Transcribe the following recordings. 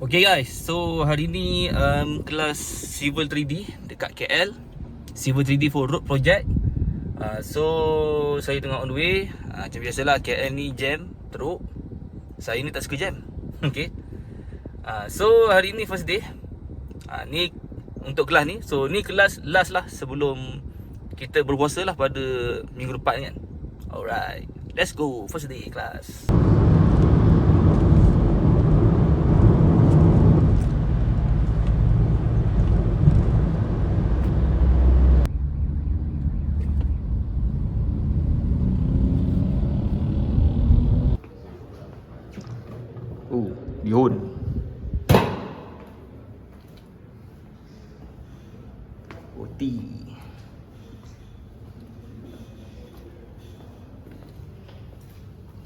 Okay guys, so hari ni kelas Civil 3D dekat KL, Civil 3D for road project. So saya tengah on the way. Macam biasalah KL ni jam teruk. Saya ni tak suka jam. Okay. So hari ni first day. Ni untuk kelas ni. So ni kelas last lah sebelum kita berpuasa lah pada minggu depan kan. Alright, let's go first day kelas. Bihun. Roti.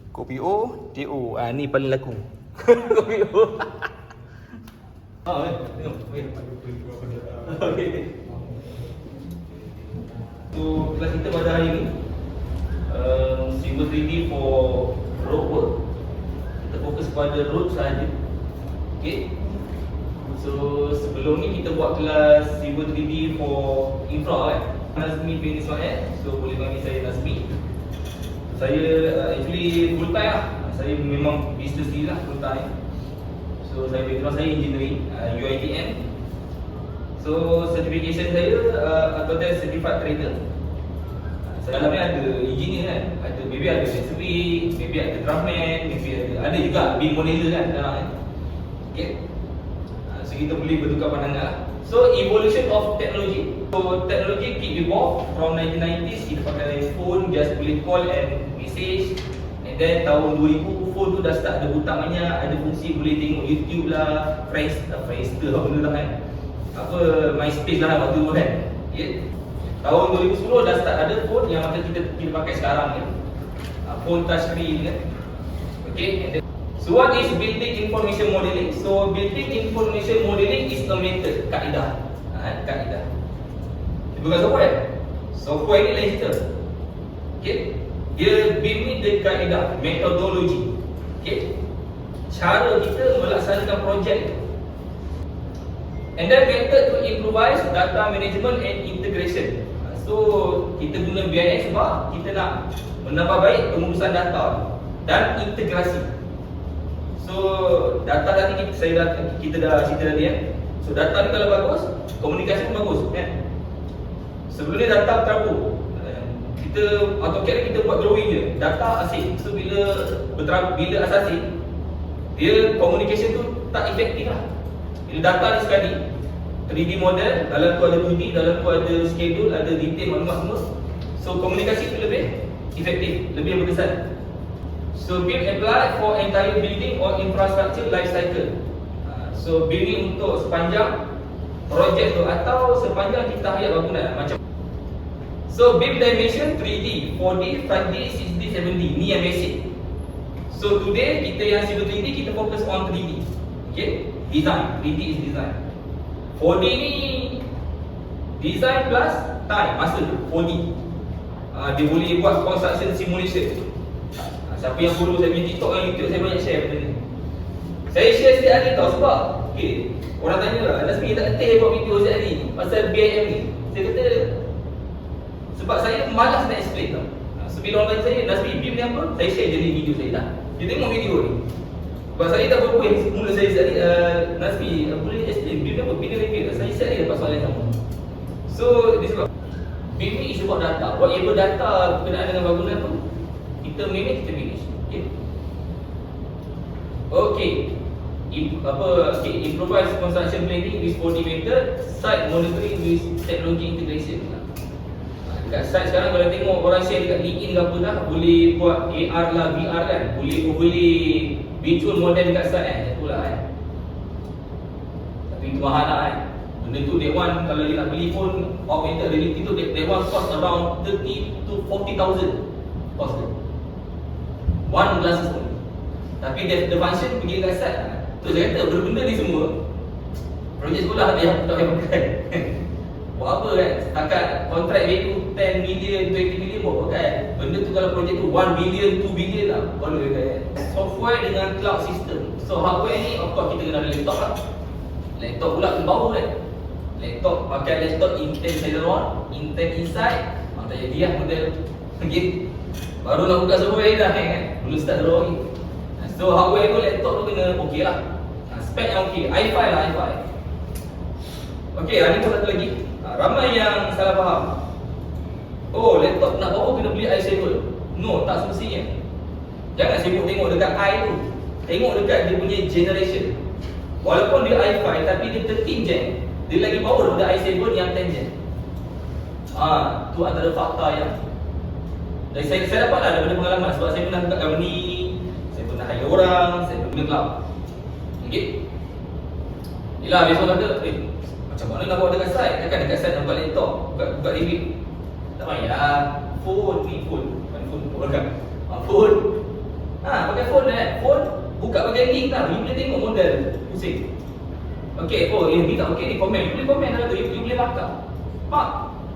Kopi O, TO. Ni paling laku. Kopi O. So, kelas kita pada hari ni Civil 3D for road work. Kita fokus pada road sahaja. Okay. So sebelum ni kita buat kelas Civil 3D for infra kan. Nazmi bin Ismail. So boleh panggil saya Nazmi. Saya actually full time lah. Saya memang business ni lah full time. So saya background saya engineering, UiTM. So certification saya Autodesk Certified Trader. Dalamnya ada engineer kan, ada maybe ada civil, maybe ada draftman, maybe ada juga BIM modeler kan dalam kan. Okay. So kita boleh bertukar pandangan lah. So evolution of technology. So technology keep evolve from 1990s. Kita pakai phone, just boleh call and message. And then tahun 2000 phone tu dah start ada butang banyak, ada fungsi boleh tengok YouTube lah, Friendster apa benda lah kan. Apa MySpace lah waktu tu kan. Okay. Tahun 2010 dah start ada phone yang macam kita pakai sekarang ni. Phone touchscreen kan. Okay. So what is building information modeling? So building information modeling is a method, kaedah. Kaedah. Bukan software. Software ni lain cerita. Okay. Dia BIM ni dia kaedah, metodologi. Okay. Cara kita melaksanakan projek itu. And then method to improvise data management and integration. So kita guna BIM sebab kita nak menambah baik pengurusan data dan integrasi. So data tadi kita dah cerita tadi kan. So data ni kalau bagus, komunikasi pun bagus kan. Sebelum ni data terabur. Kita AutoCAD kita buat drawing je, data asing. So bila asing, dia communication tu tak efektif lah. Bila data ni sekali 3D model, dalam tu ada 2D, dalam tu ada schedule, ada detail maklumat semua. So komunikasi tu lebih efektif, lebih berkesan. So BIM apply for entire building or infrastructure life cycle. So BIM ni untuk sepanjang projek tu atau sepanjang kita hayat bangunan macam. So BIM dimension 3D, 4D, 5D, 6D, 7D. Ni yang basic. So today kita yang Civil 3D kita fokus on 3D. Okay? Design. 3D is design. 4D ni design plus time, masa 4D. Dia boleh buat construction simulation. Siapa yang follow saya punya TikTok dan YouTube, saya banyak share benda ni. Saya share setiap hari tau sebab okay, orang tanya lah, Nazmi tak letih buat video setiap hari pasal BIM ni. Saya kata sebab saya malas nak explain tau. So bila orang tanya saya, Nazmi BIM ni apa? Saya share jadi video saya dah. Dia tengok video ni. Sebab saya tak berapa yang mula saya setiap hari Nazmi boleh explain BIM ni apa? BIM ni review. Saya setiap hari dapat soalan sama. So disebab BIM ni is about data. Whatever data berkenaan dengan bangunan pun kita manage, kita manage. Okay. Improvise construction planning with 4D method, site monitoring with technology integration. Dekat site sekarang kalau tengok orang share dekat LinkedIn ke apa dah, boleh buat AR lah, VR kan, boleh overlay virtual model dekat site kan, itulah kan. Tapi itu mahal lah kan. Benda tu day one kalau dia nak beli pun augmented reality tu day one cost around 30 to 40,000 cost dia. One glasses pun. Tapi the function pergi dekat site. Tu saya kata benda ni semua projek sekolah dia tak payah pakai. Buat apa kan? Setakat kontrak value 10 million, 20 million buat pakai. Benda tu kalau projek tu 1 billion, 2 billion lah baru pakai. Software dengan cloud system. So hardware ni of course kita kena ada laptop lah. Laptop pula bau kan. Laptop pakai laptop Intel Celeron, Intel Inside, tak jadi lah model game. Baru nak buka software dah kan. Belum start drawing. So hardware tu laptop tu kena okey lah. Spek yang okey, i5 lah i5. Okey, ada pun satu lagi. Ramai yang salah faham. Oh, laptop nak bawa kena beli i7. No, tak semestinya. Jangan sibuk tengok dekat i tu. Tengok dekat dia punya generation. Walaupun dia i5 tapi dia 13 gen. Dia lagi power daripada i7 yang 10 gen. Tu antara fakta yang saya dapat lah daripada pengalaman. Sebab saya pernah buka company, saya pernah hire orang, saya pernah guna cloud. Okay. Yelah, besok kata, macam mana nak bawa dekat site? Takkan dekat site nak buka laptop, buka TV. Tak payah. Phone ni, phone. Bukan phone kan? Phone. Pakai phone kan? Phone, buka pakai link lah. You boleh tengok model. Pusing. Okay, ni tak okay ni, komen. You boleh komen dalam tu, you boleh markup.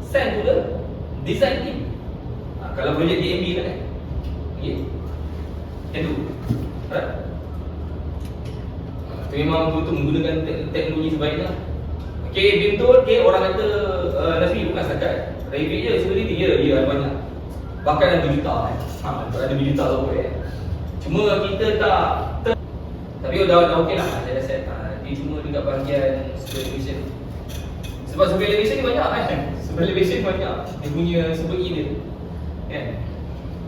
Send to the design team. Kalau projek DMB kan? Okay. Yang tu. Alright. Memang betul menggunakan teknologi sebaiknya. Okay, betul. Okay, orang kata Nasri bukan setakat Revit je sebenarnya dia ada banyak. Bahkan ada juta ada juta software. Cuma kita tak tapi dah okey lah. Saya rasa dia cuma dekat bahagian supervision. Sebab supervision ni banyak kan. Supervision banyak. Dia punya segi dia. Kan?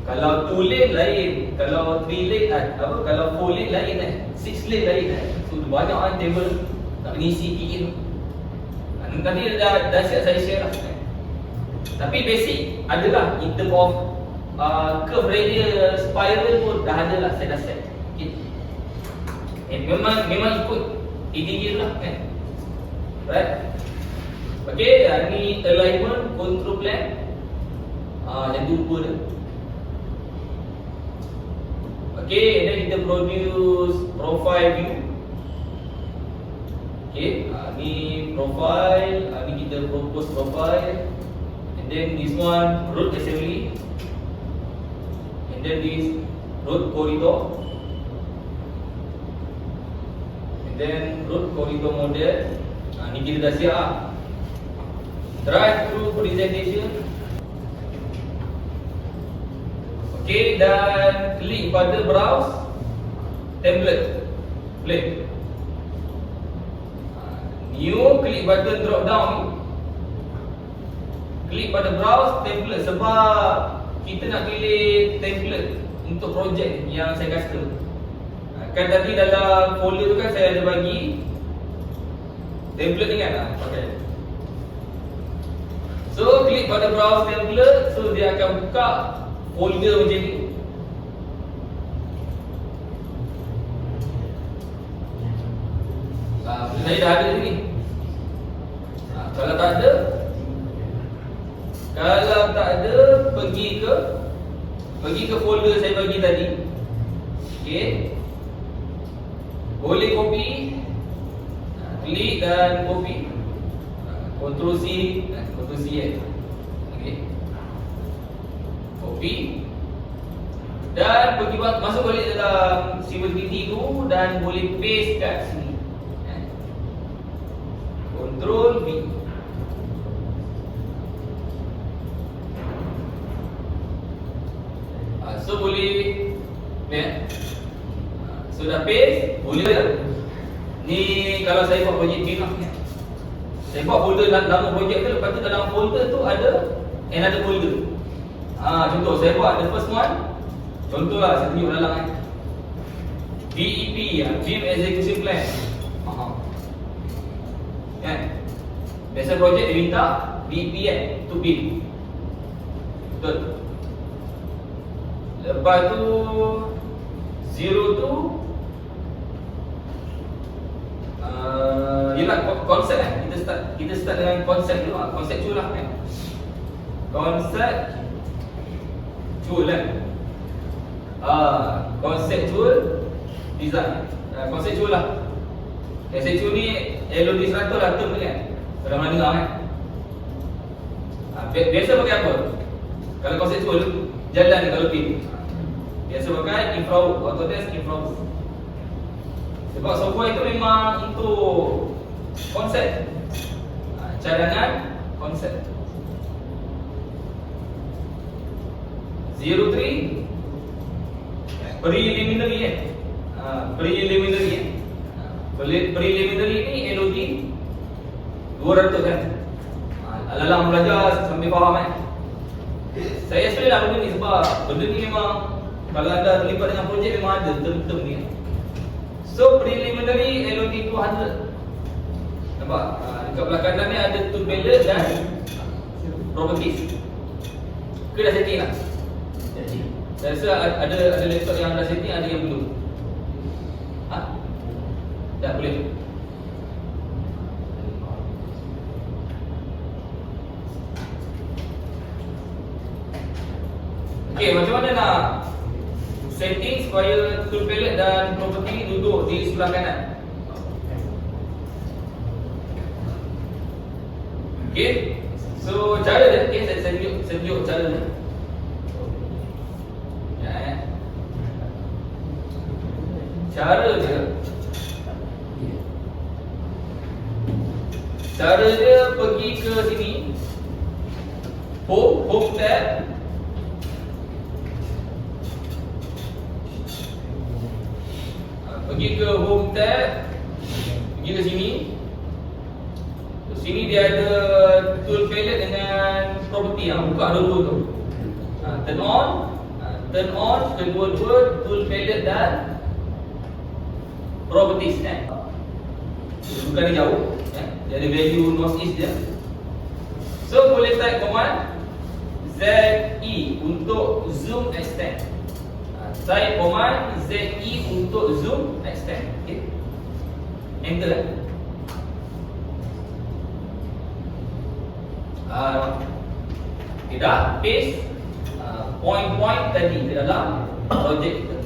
Kalau 2 lane lain, kalau 3 lane kalau 4 lane lain 6 lane lain So banyak kan table tak mengisi PIN. Nanti dah siap saya share lah. Tapi basic adalah in term of curve radius, spiral pun dah ada lah, saya dah set. Okay. Memang ikut EDG lah kan. Right. Okay, ni alignment, control plan. Yang tu lupa dah. Okay, and then kita produce profile view. Okay, ni profile, ni kita propose profile. And then this one road assembly. And then this road corridor. And then road corridor model. Ni kita dah siap. Drive through presentation. Okay, dan klik pada browse template. Play. New, klik button drop down ni. Klik pada browse template sebab kita nak pilih template untuk projek yang saya custom. Kan tadi dalam folder tu kan saya ada bagi template ni kan, pakai. So klik pada browse template, so dia akan buka folder macam ni. Saya dah ada ni. Kalau tak ada, pergi ke folder saya bagi tadi. Okey. Boleh copy. Klik dan copy. Ctrl C, Ctrl C Okey. Copy. Dan pergi masuk balik dalam Civil 3D tu dan boleh paste kat sini. Ctrl V. So boleh so dah paste, boleh. Ni kalau saya buat projek ni lah. Saya buat folder nama projek tu, lepas tu dalam folder tu ada another folder. Contoh saya buat the first one. Contohlah saya tunjuk dalam BEP, Beam Execution Plan. Kan? Biasa projek dia minta BEP kan, tu BEP. Betul. Lepas tu zero tu ialah konsep kan. Kita start dengan konsep dulu lah. Konseptual lah kan. Konseptual kan. Konseptual design. Konseptual lah. Konseptual ni LOD 100 lah term kan. Pernah dengar kan. Biasa pakai apa? Kalau konseptual, jalan ni kalau pin. Biasa pakai infrared, Autodesk infrared. Sebab software itu memang untuk konsep, cadangan konsep. 03 preliminary preliminary ni LOD 200 kan. Alalang belajar sambil faham kan. Saya explain lah benda ni sebab benda ni memang kalau anda terlibat dengan projek memang ada term-term ni. So preliminary LOD 200. Nampak? Dekat belah kanan ni ada tool palette dan properties. Ke dah setting lah? Saya rasa ada laptop yang dah setting, ada yang belum. Dah boleh. Okey, macam mana nak setting supaya tool palette dan property duduk di sebelah kanan? Okey. So cara dia, okey, saya tunjuk cara dia. Cara dia pergi ke sini, home tab. Pergi ke home tab, pergi ke sini. Di sini dia ada tool palette dengan property yang buka dulu tu. Turn on kedua-dua tool palette dan properties kan. Bukan dia jauh. Dia ada value northeast dia. So boleh type command ZE untuk zoom extend. Type command ZE untuk zoom extend. Okay. Enter. Kita paste point-point tadi ke dalam projek kita.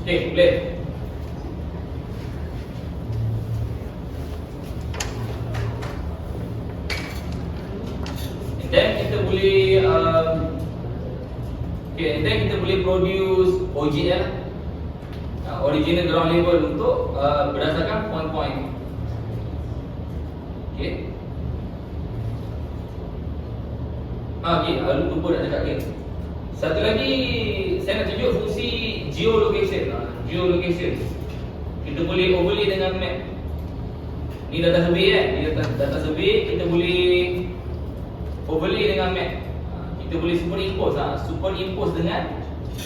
Okay, boleh. And then kita boleh produce OGL, original ground level untuk berdasarkan point-point. Okay. Lupa nak cakap lagi. Satu lagi saya nak tunjuk fungsi geolocation. Geolocation. Kita boleh overlay dengan map. Ni data survey kan? Ni data survey, kita boleh overlay dengan map. Kita boleh superimpose dengan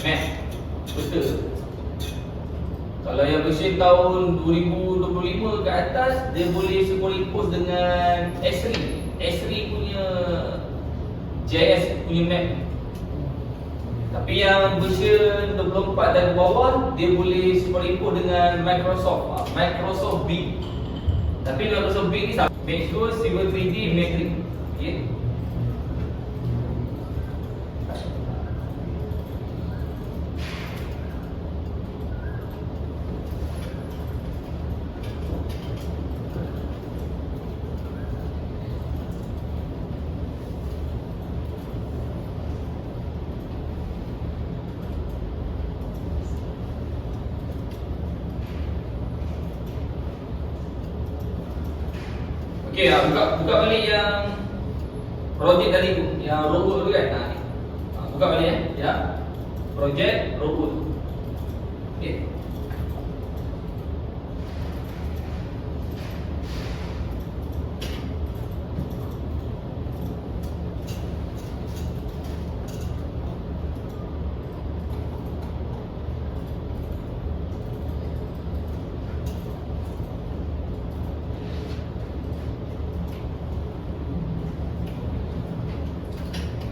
map. Betul. Kalau yang version tahun 2025 ke atas, dia boleh superimpose dengan S3 punya GIS punya map. Tapi yang version 24 dan bawah, dia boleh superimpose dengan Microsoft Bing. Tapi Microsoft Bing ni make sure Civil 3D Matrix. Okay. Okey, buka balik yang projek tadi tu, yang robot tu kan. Buka balik ya. Projek robot. Okey.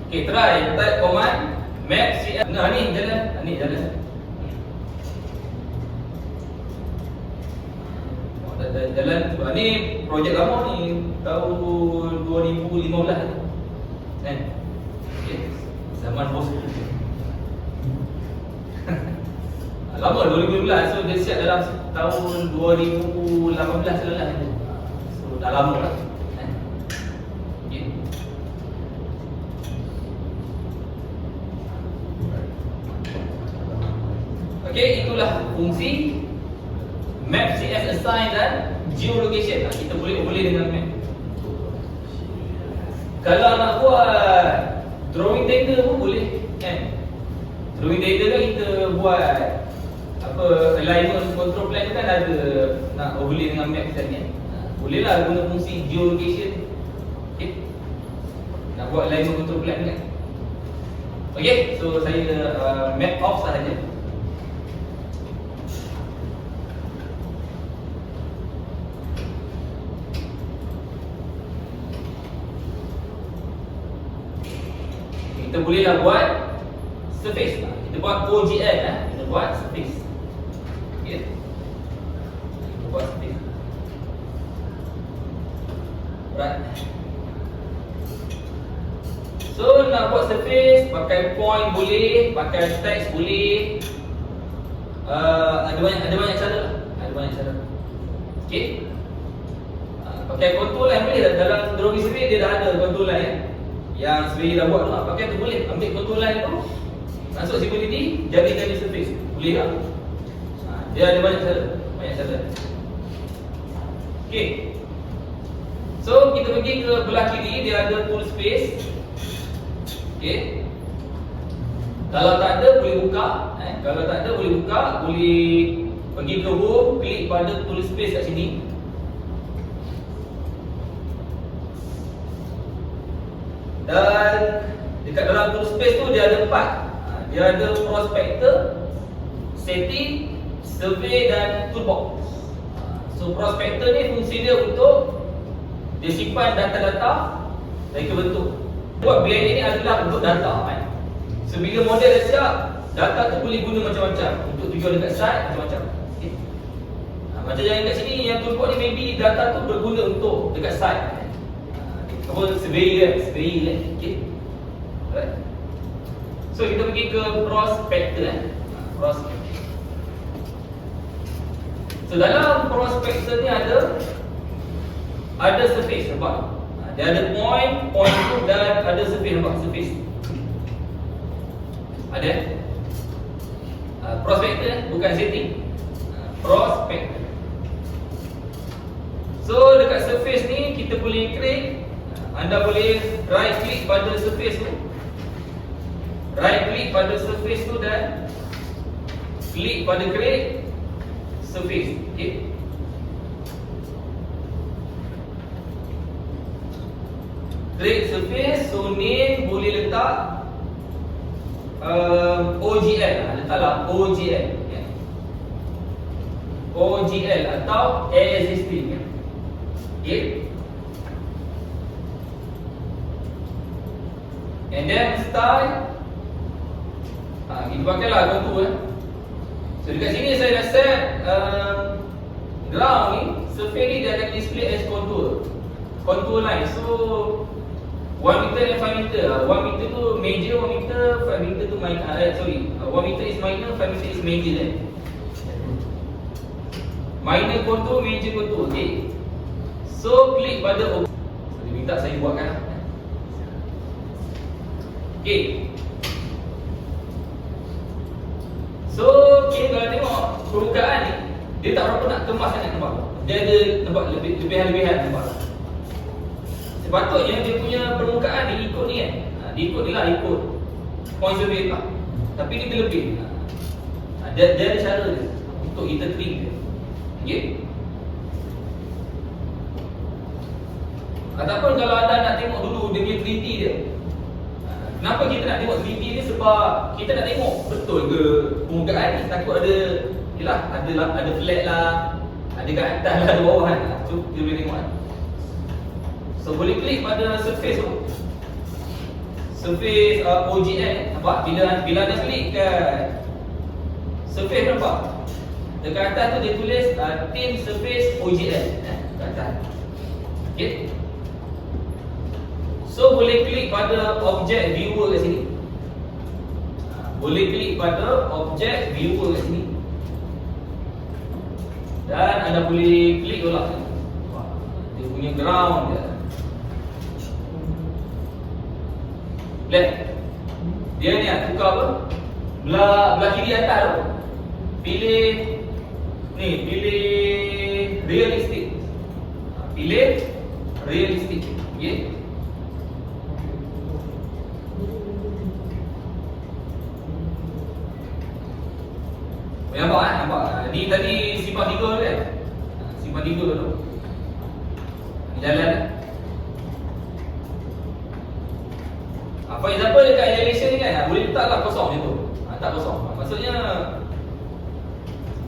Okay, try type command map CL. Ni jalan. jalan sebab ni projek lama ni tahun 2015 kan. Okey, zaman bos lama 2015, so dia siap dalam tahun 2018 lah tu. So dah lama lah kan. Okey. Okey, itulah fungsi map CS assign dan geolocation. Kita boleh dengan map. Kalau nak buat drawing data pun boleh kan. Drawing data kan kita buat alignment control plan tu kan ada nak overlay dengan map tadi kan. Boleh lah guna fungsi geolocation. Okay. Nak buat alignment control plan kan. Okay, so saya map off sahaja. Kita bolehlah buat surface. Kita buat OGL kita buat surface. Okey. Kita buat surface. Right. So nak buat surface pakai point boleh, pakai text boleh. Ada banyak cara lah. Ada banyak cara. Okey. Pakai contour line boleh. Dalam drawing survey dia dah ada contour line yang survey dah buat tu, pakai tu boleh. Ambil contour line tu, masuk stability, jadikan dia surface. Boleh tak? Dia ada banyak cara. Okey. So kita pergi ke belah kiri, dia ada tool space. Okey. Kalau tak ada boleh buka, kalau tak ada boleh buka, boleh pergi ke home, klik pada tool space kat sini. Dan dekat dalam tool space tu dia ada 4. Dia ada prospector, setting, survey dan toolbox. So prospector ni fungsi dia untuk dia simpan data-data dari bentuk. Buat BIA ni adalah untuk data kan. So bila model dah siap, data tu boleh guna macam-macam untuk tujuan dekat site macam-macam. Okay. Macam yang kat sini yang toolbox ni maybe data tu berguna untuk dekat site. Apa surveyor kan? Okay. Alright. So kita pergi ke prospector prospector. So dalam prospector ni ada surface nampak? Dia ada point tu dan ada surface nampak surface. Ada prospector bukan setting. Prospector. So dekat surface ni kita boleh create. Anda boleh right click pada surface tu. Right click pada surface tu dan klik pada create surface. Okey. Create surface, so name boleh letak OGL, letaklah OGL. OGL atau existing. Okey. And then style. Kita pakailah contour So dekat sini saya dah set ground ni, survey ni dia akan display as contour line. So 1 meter and 5 meter. 1 meter tu major, 1 meter, 5 meter tu minor. 1 meter is minor, 5 meter is major minor contour, major contour. Okay. So klik pada OK. So dia minta saya buatkan. Okay. So kalau tengok permukaan ni, dia tak berapa nak kemas sangat nampak. Dia ada nampak lebihan-lebihan nampak. Sepatutnya dia punya permukaan ni ikut ni kan. Dia ikut ni lah, ikut point survey lah. Tapi dia terlebih. Dia ada cara dia untuk kita trim dia. Okay. Ataupun kalau anda nak tengok dulu dia punya 3D dia. Kenapa kita nak tengok 3D ni? Sebab kita nak tengok betul ke permukaan ni. Takut ada, yelah, ada flat lah, ada kat atas lah, ada bawah kan. So kita boleh tengok kan. So boleh klik pada surface tu. Surface OGL nampak? Bila anda klik kat surface nampak? Dekat atas tu dia tulis thin surface OGL. Dekat atas. Okay. So boleh klik pada object viewer kat sini. Boleh klik pada object viewer kat sini. Dan anda boleh klik pula. Dia punya ground dia. Lihat. Dia ni tukar apa? Belah kiri atas tu. Pilih ni, pilih realistic. Pilih realistic. Okey. Nampak. Ni tadi simpan 3 tu kan? Simpan 3 tu. Ni jalan. For example dekat elevation ni kan, boleh letaklah kosong macam tu. Tak kosong. Maksudnya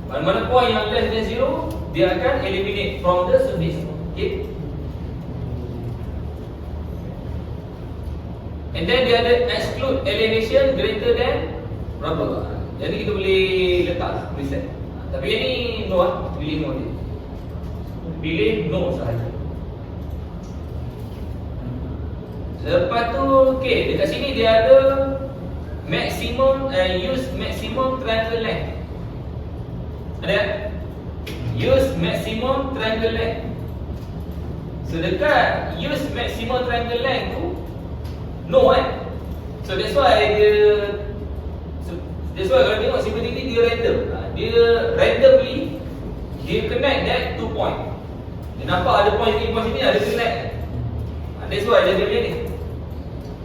mana-mana point yang less than 0, dia akan eliminate from the surface. Okay. And then dia ada exclude elevation greater than berapa. Jadi kita boleh letak lah, boleh set. Tapi yang ni no lah, pilih no je. Pilih no sahaja. Lepas tu, okay, dekat sini dia ada maximum, use maximum triangle length. Ada kan? Use maximum triangle length. So dekat use maximum triangle length tu no kan? So that's why kalau tengok simplicity dia random. Dia randomly dia connect that 2 point. Dia nampak ada point sini, ada connect. That's why dia macam ni.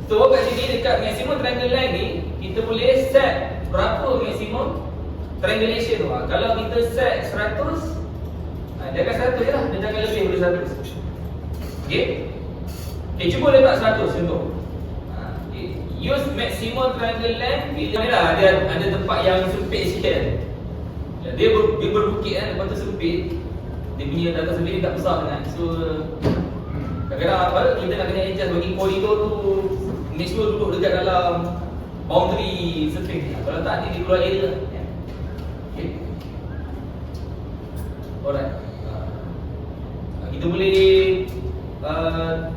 So kat sini dekat maximum triangle length ni, kita boleh set berapa maximum triangulation tu. Kalau kita set 100, dia akan 100 je lah. Dia jangan lebih daripada 100. Okay. Okay, cuba letak 100 contoh. Use maximum triangle length. Bila lah dia ada tempat yang sempit sikit kan. Dia berbukit kan, lepas tu sempit. Dia punya data sendiri tak besar sangat. So kadang-kadang apa kita nak kena adjust bagi koridor tu make sure duduk dekat dalam boundary sempit. Kalau tak ni dia keluar error. Okay. Alright. Kita boleh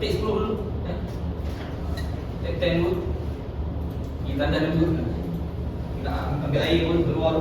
take 10 dulu. Take 10 dulu. Kita tanda dulu. Kita ambil air pun keluar.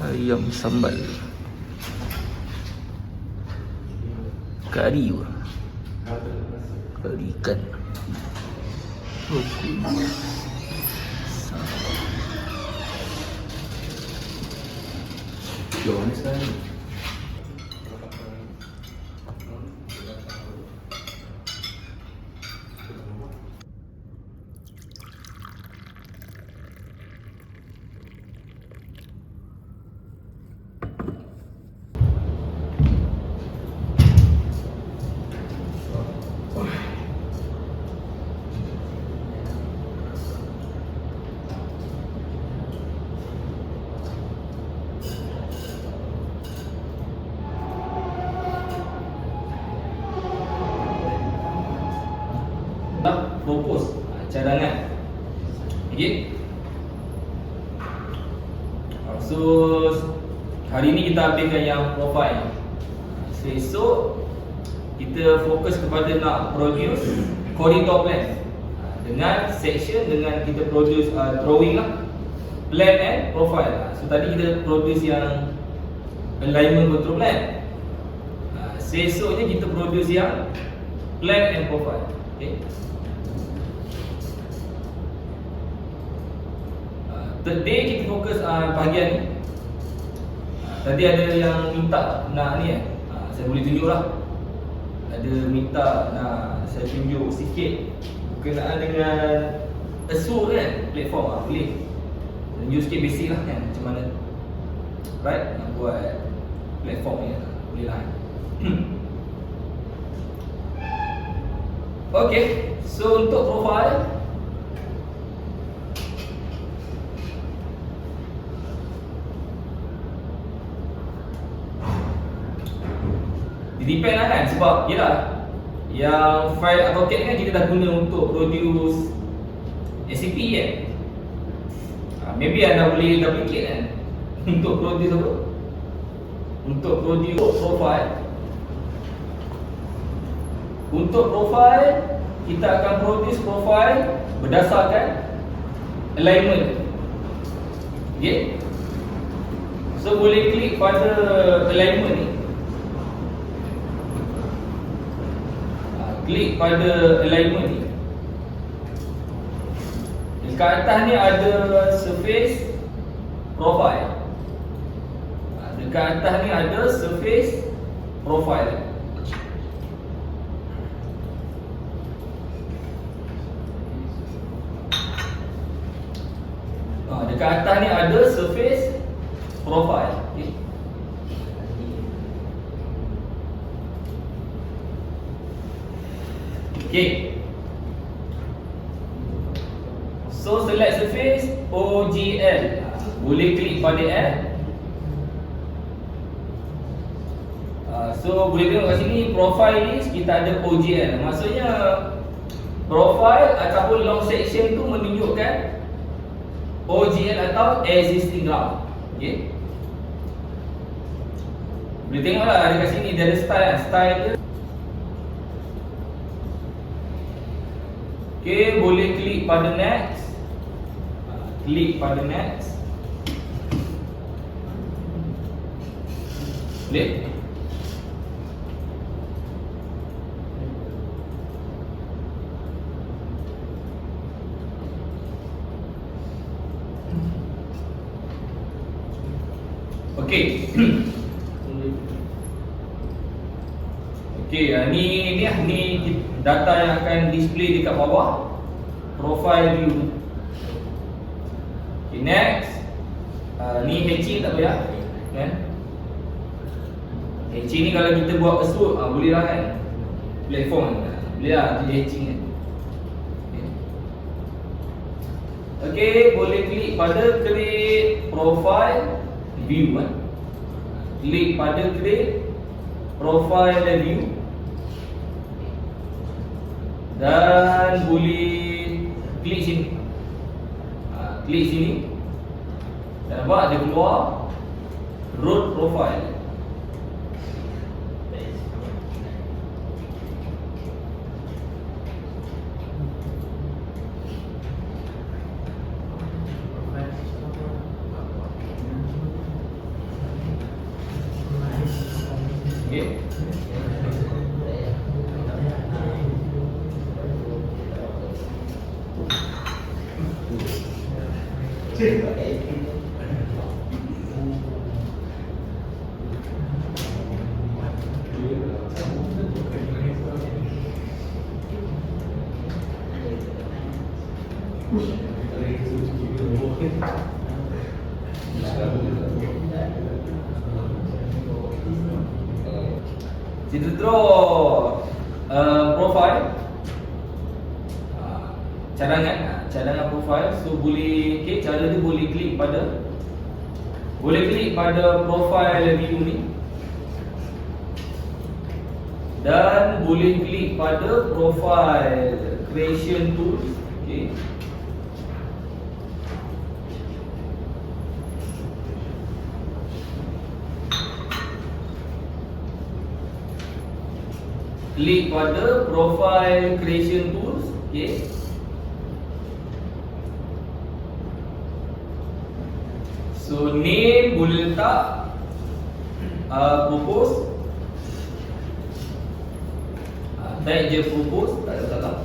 Ayam sambal kari ikan. cadangan. Okay. So hari ni kita ambilkan yang profile. So esok kita fokus kepada nak produce corridor plan dengan section, dengan kita produce drawing lah, plan and profile. So tadi kita produce yang alignment control plan. Esoknya kita produce yang plan and profile. Okay. Third day kita fokus bahagian ni. Tadi ada yang minta nak ni saya boleh tunjuk lah. Ada minta nak saya tunjuk sikit berkenaan dengan Azure kan, platform boleh tunjuk sikit basic lah kan, macam mana right nak buat platform ni boleh lah. Okay, so untuk profile depend lah kan, sebab yelah yang file AutoCAD kan kita dah guna untuk produce SCP kan. Maybe anda boleh duplicate kan untuk produce apa? Untuk produce profile. Untuk profile kita akan produce profile berdasarkan alignment. Okay. So boleh klik pada alignment ni. Klik pada alignment ni. Dekat atas ni ada surface profile. Dekat atas ni ada surface profile. Dekat atas ni ada surface profile. Okay. Okay. So select surface OGL. Boleh klik pada add. So boleh tengok kat sini profile list kita ada OGL. Maksudnya profile ataupun long section tu menunjukkan OGL atau existing ground. Okay. Boleh tengoklah dekat sini dia ada style dia. Okay, boleh klik pada next. Klik pada next. Boleh. Okay. Okay, ni data yang akan display dekat bawah profile view. Okay, next. Ni hatching tak payah kan? Hatching ni kalau kita buat Azure boleh lah kan, platform boleh lah jadi hatching kan. Okay, boleh klik pada create profile view kan. Klik pada create profile view dan boleh klik sini. Klik sini dan nampak dia keluar road profile. Okay. Kita draw profile, cadangan profile. So boleh, okay, cara dia boleh klik pada profile view ni dan boleh klik pada profile creation tool Okay. Klik pada profile creation tools. Okay. So name boleh letak propose. Tag je propose, tak ada salah.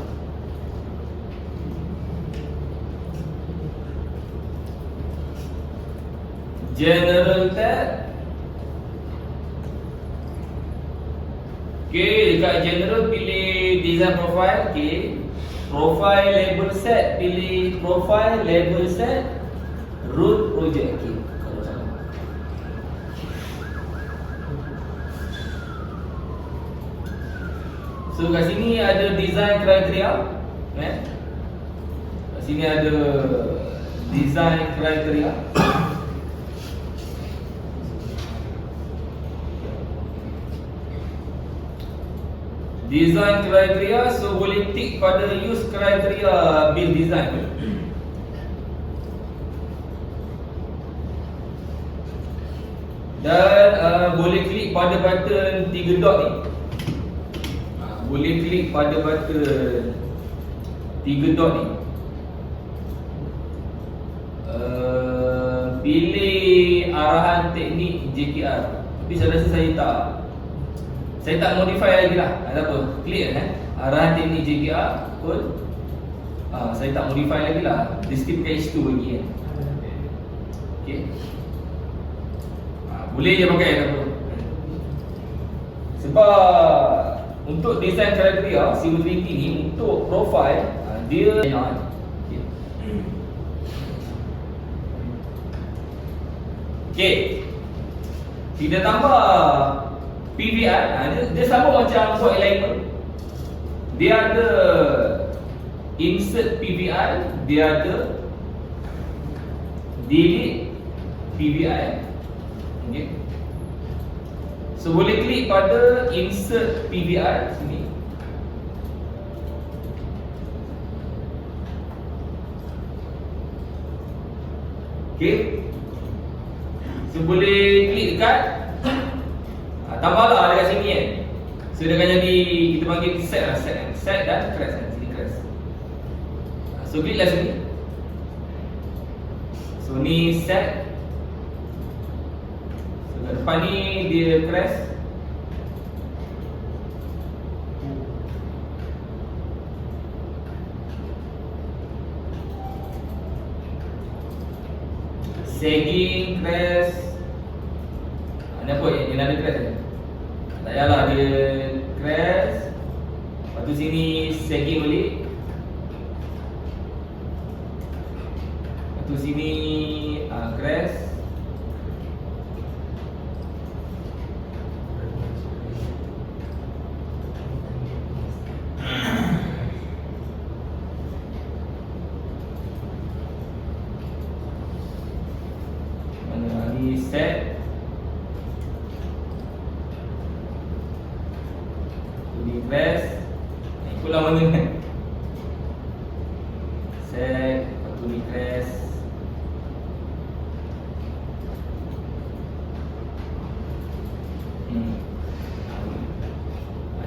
General tab. Okay, dekat general pilih design profile. Okay. Profile label set, pilih profile label set root project. Okay. Kalau salah. So kat sini ada design kriteria. Kat sini ada design kriteria. Design kriteria, so boleh tick pada use kriteria build design. Dan boleh klik pada button 3 dot ni. Boleh klik pada button 3 dot ni. Pilih arahan teknik JKR. Tapi saya rasa saya tak modify lagi lah. Tak apa, clear arahan teknik JKR pun saya tak modify lagi lah. Dia still pakai H2 lagi kan. Okay. Boleh je pakai, tak apa. Sebab untuk design kriteria Civil 3D ni, untuk profile dia okay. Kita tambah PVI, dia sama macam buat alignment. Dia ada insert PVI, dia ada delete PVI. Okay. So boleh klik pada insert PVI sini. Okay. So boleh klik dekat tambahlah dekat sini kan. So dia akan jadi, kita panggil set lah, set dan crash kan, sini crash. So klik lah sini. So ni set. So kat depan ni dia crash. Sagging crash. Ada apa yang ada crash ni? Tak payahlah dia crash. Lepas tu sini sagging balik. Lepas tu sini crash. Mana ni set. Crash. Ikutlah mana kan. Set. Lepas tu ni crash.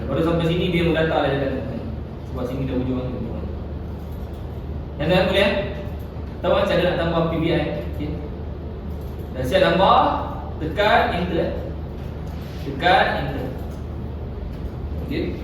Baru sampai sini dia mendata lah jalan. Sebab sini dah ujung kan. Yang lain boleh kan? Tahu kan cara nak tambah PVI. Okay. Dah siap tambah. Tekan enter. Tekan enter. Okay.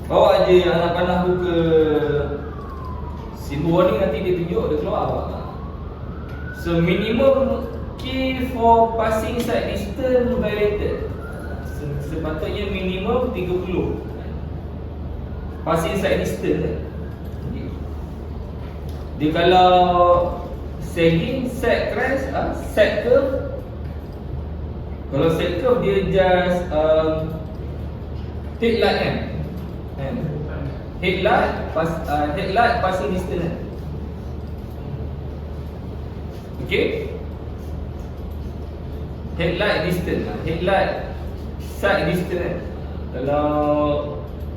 Bawa je anak panah tu ke simbol warning, nanti dia tunjuk, dia keluar. So minimum key for passing side distance violated. Sepatutnya minimum 30. passing side distance. Okay. Dia kalau sagging, set crest, set curve. Kalau set curve dia just headlight kan? Headlight passing distance kan? Okay. Headlight distance, headlight side distance kan? Kalau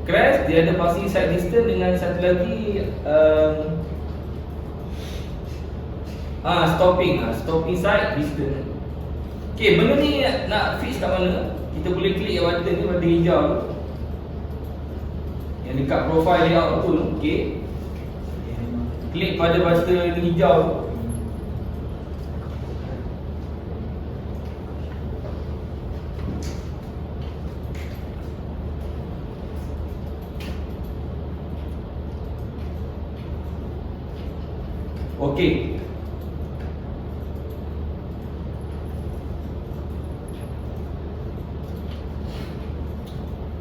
crest dia ada passing side distance dengan satu lagi stopping side distance. Okay, benda ni nak fix kat mana? Kita boleh klik button ni, button hijau tu yang dekat profile layout tu. Okay, klik pada button hijau tu. Okay.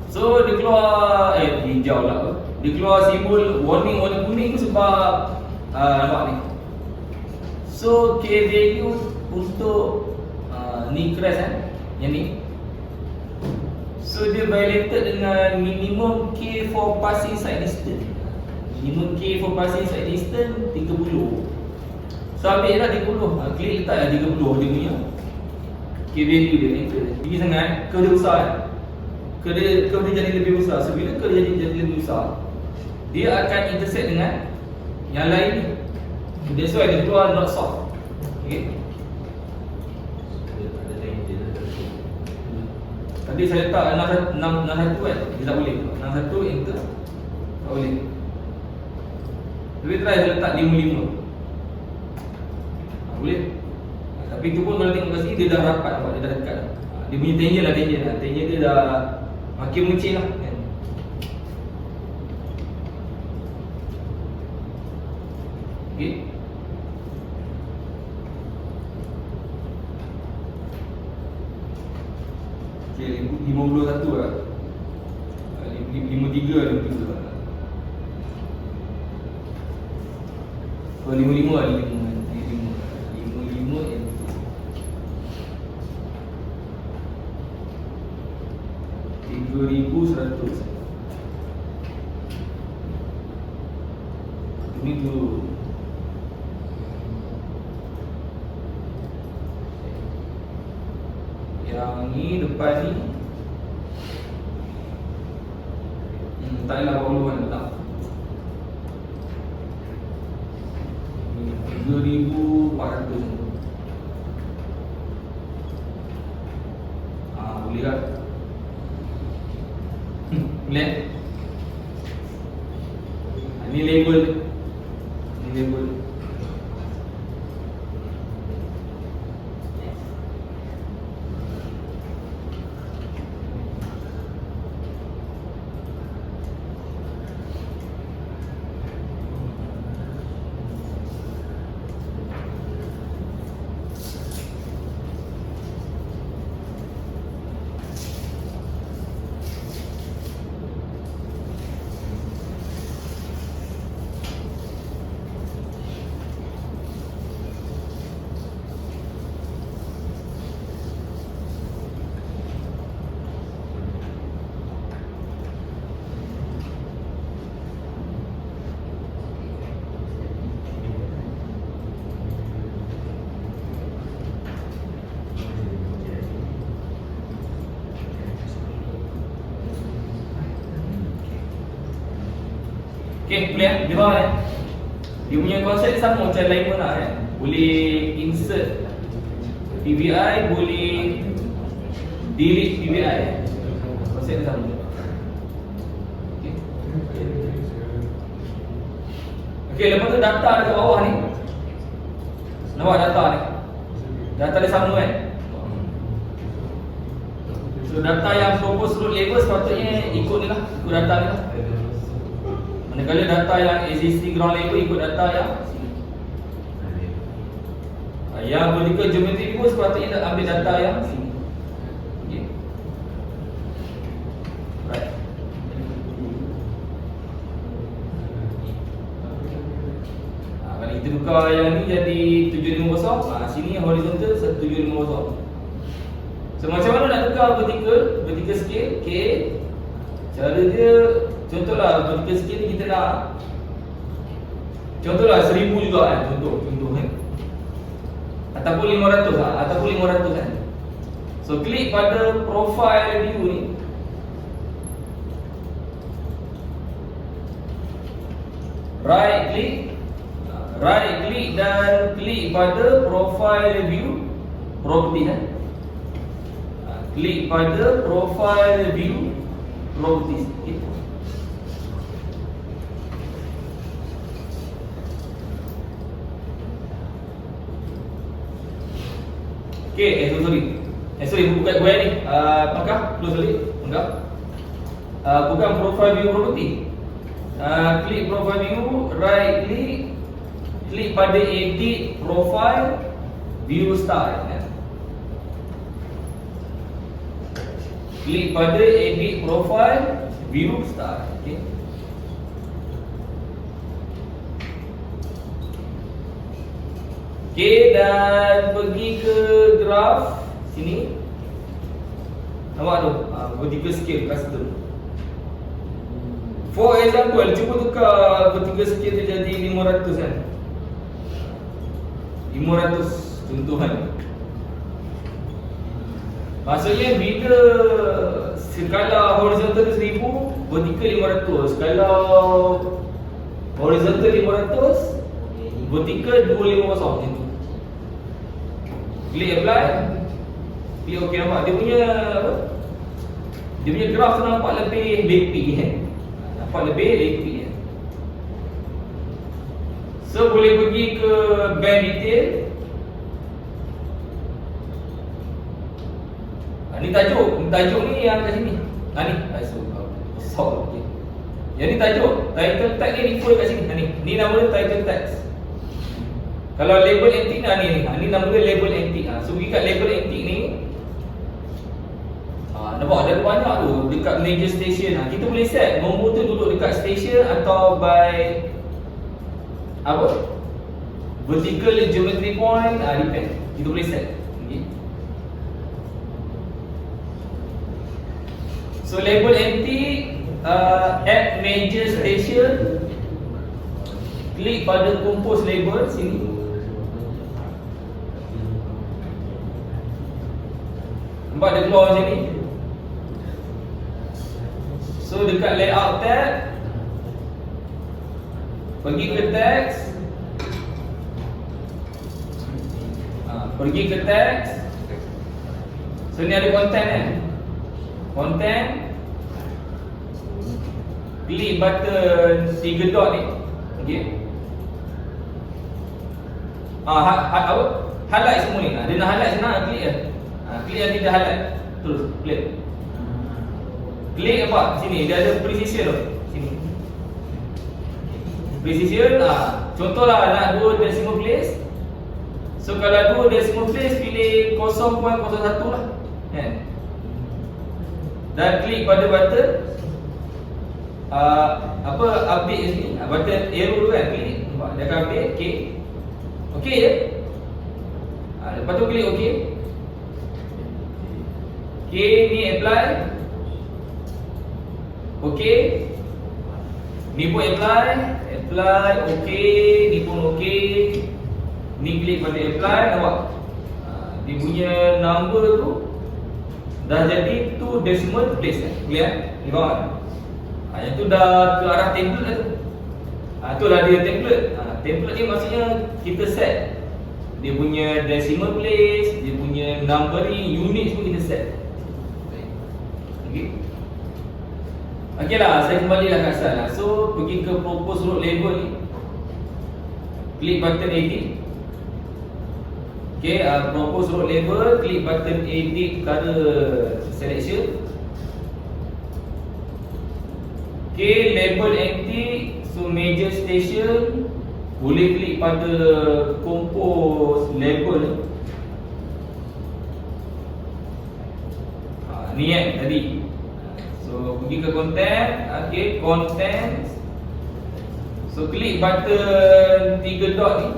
So dia keluar hijau lah. Dia keluar simbol warning kuning tu sebab nampak ni. So K value untuk ni crest kan, yang ni. So dia violated dengan minimum K for passing side distance. Minimum K for passing side distance 30. So ambil lah 30. Klik letak lah 30 dia punya K value dia ni. Tinggi sangat, curve dia besar kan. Curve dia jadi lebih besar. So bila curve dia jadi lebih besar, dia akan intersect dengan yang lain ni. That's why dia keluar not soft. Okay. Tadi saya letak 61 kan, dia tak boleh. 61 enter, tak boleh. Tapi try saya letak 55. Boleh. Tapi tu pun kalau tengok kat sini dia dah rapat, nampak dia dah dekat. Dia punya tangent lah. Tangent dia dah makin mencin lah kan. Okay. Okay, 51 lah. 53 lah. Oh, 55 lah. 55 yang 3,100. Ini dulu. Yang ni depan ni tak adalah bawah tak. 3,400. Boleh tak? Boleh? Ini label. Ini label. Okay, boleh di bawah dia punya konsep dia sama macam lain pun lah kan. Boleh insert PVI, boleh delete PVI. Konsep dia sama. Okay. Okay, lepas tu data dekat bawah ni. Nampak data ni? Data dia sama kan? So data yang propose root label sepatutnya ikut ni lah, ikut data ni lah. Manakala data yang existing ground label ikut data yang sini. Yang vertical geometry pun sepatutnya nak ambil data yang sini. Okay. Right. tukar yang ni jadi 750. Sini horizontal 750. So macam mana nak tukar vertical scale? Okay, cara dia, contohlah vertical scale ni kita nak, contohlah 1000 juga kan, contoh kan, ataupun 500 kan. So klik pada profile view ni, right click dan klik pada profile view property kan. Klik pada profile view properties. Okay, sorry, bukan gue ni. Apakah? Close balik. Enggak. Bukan profile view property. Klik profile view, right click, klik pada edit profile view style kan. Klik pada edit profile view style. Okay. Okay, dan pergi ke graph sini. Nampak tu? Vertical scale custom. For example, cuba tukar vertical scale tu jadi 500 kan. 500 contoh kan. Maksudnya bila skala horizontal tu 1000, vertical 500. Skala horizontal 500, vertical 250 macam tu. Klik apply. Klik OK, nampak dia punya apa? Dia punya graph tu nampak lebih lepi kan. Nampak lebih lepi kan. So boleh pergi ke band detail. Ni tajuk ni yang kat sini. Ni besar. Yang ni tajuk. Title tag ni refer kat sini. Ni nama dia title text. Kalau label antik ni nama dia label antik. So pergi kat label antik ni. Nampak ada banyak tu dekat major station. Kita boleh set nombor tu duduk dekat station atau by apa? Vertical geometry point, depend. Kita boleh set. Okay. So label antik, add major station, klik pada compose label sini. Nampak dia keluar macam ni. So dekat layout tab, pergi ke text, so ni ada content kan. Content, klik button 3 dot ni. Okay. Highlight semua ni. Dia nak highlight senang, klik je. Klik yang tidak highlight. Terus klik. Klik apa? Sini dia ada precision tu. Sini. Precision, contohlah nak 2 decimal place. So kalau 2 decimal place, pilih 0.01 lah. Kan? Dan klik pada button update sini. Button arrow tu kan, klik. Nampak dia akan update. Okay. Okay je. Lepas tu klik okay. Okay, ni apply. Okay. Ni pun apply, okay, ni pun okay. Ni klik pada apply, nampak? Dia punya number tu dah jadi 2 decimal place kan? Clear? Ni bawah. Yang tu dah ke arah template dah tu. Itulah dia template. Template ni maksudnya kita set dia punya decimal place, dia punya numbering, units pun kita set. Okay. Okey lah, saya kembalilah kat asal lah. So, pergi ke propose road label ni. Klik button edit. Okay, propose road label, klik button edit color selection. Okay, label antik. So, major station. Boleh klik pada compose label ni. Ni kan tadi. So pergi ke content, okay, content. So klik button 3 dot ni.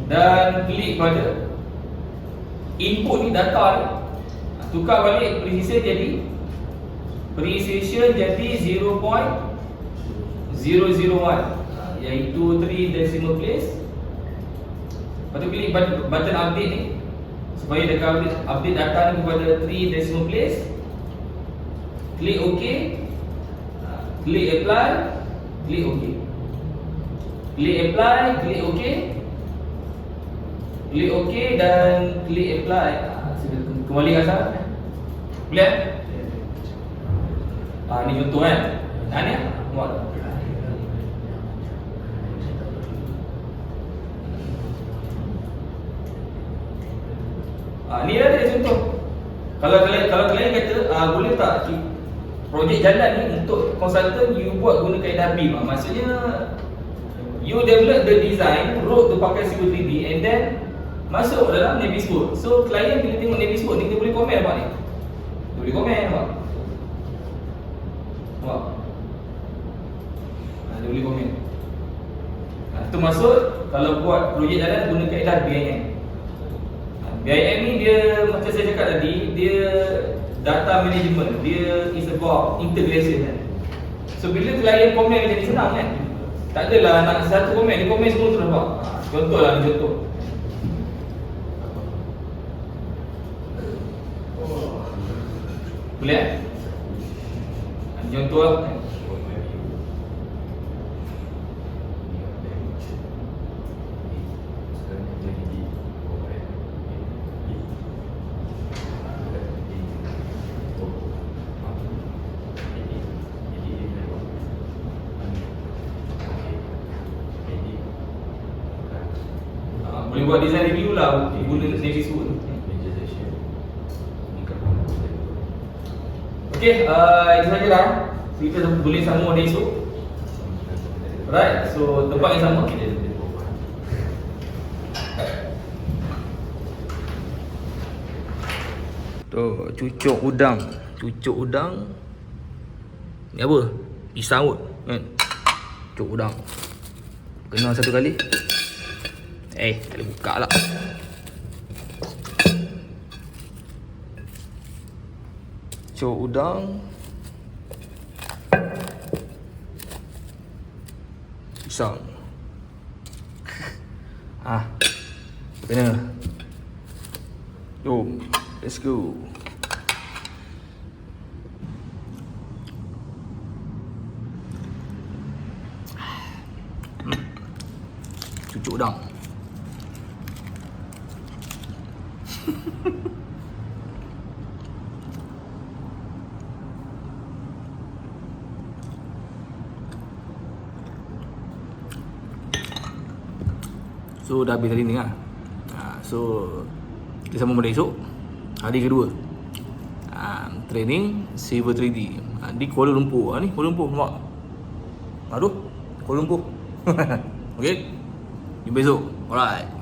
dan klik pada input ni, data ni, tukar balik precision jadi 0.001, iaitu 3 decimal place. Lepas tu klik button update ni supaya dia akan update data ni kepada 3 decimal place. Klik OK, klik apply, klik OK, klik apply, klik OK, klik OK dan klik apply. Kembali ke asal. Boleh? Ni contoh kan. Ni muat. Ni ada contoh. Kalau kalian kata boleh tak projek jalan ni untuk konsultan you buat guna kaedah BIM, maksudnya you develop the design, road tu pakai Civil 3D and then masuk dalam Navisworks. So klien bila tengok Navisworks ni, dia boleh komen apa ni? Dia boleh komen apa? Nampak? Dia boleh komen. Itu maksud kalau buat projek jalan guna kaedah BIM. BIM ni dia macam saya cakap tadi, dia data management, dia is about integration kan. So bila klien komen jadi senang kan. Tak adalah nak satu komen, dia komen semua tu nampak. Contohlah ni contoh. Boleh? Contoh lah. Boleh buat design review lah guna Navisworks. Okey, itu sajalah. Kita boleh sambung pada esok. Right, so tempat yang sama. Tu, cucuk udang. Cucuk udang. Ni apa? Pisang kot kan? Cucuk udang. Kena satu kali. Tak boleh buka lah. Cucuk udang. Pisang. Kena. Jom, let's go. Cucuk udang. So dah habis hari ni lah. So kita sambung pada esok, hari kedua. Training Civil 3D di Kuala Lumpur. Ni Kuala Lumpur nampak. Aduh, Kuala Lumpur. Okay, jumpa esok. Alright.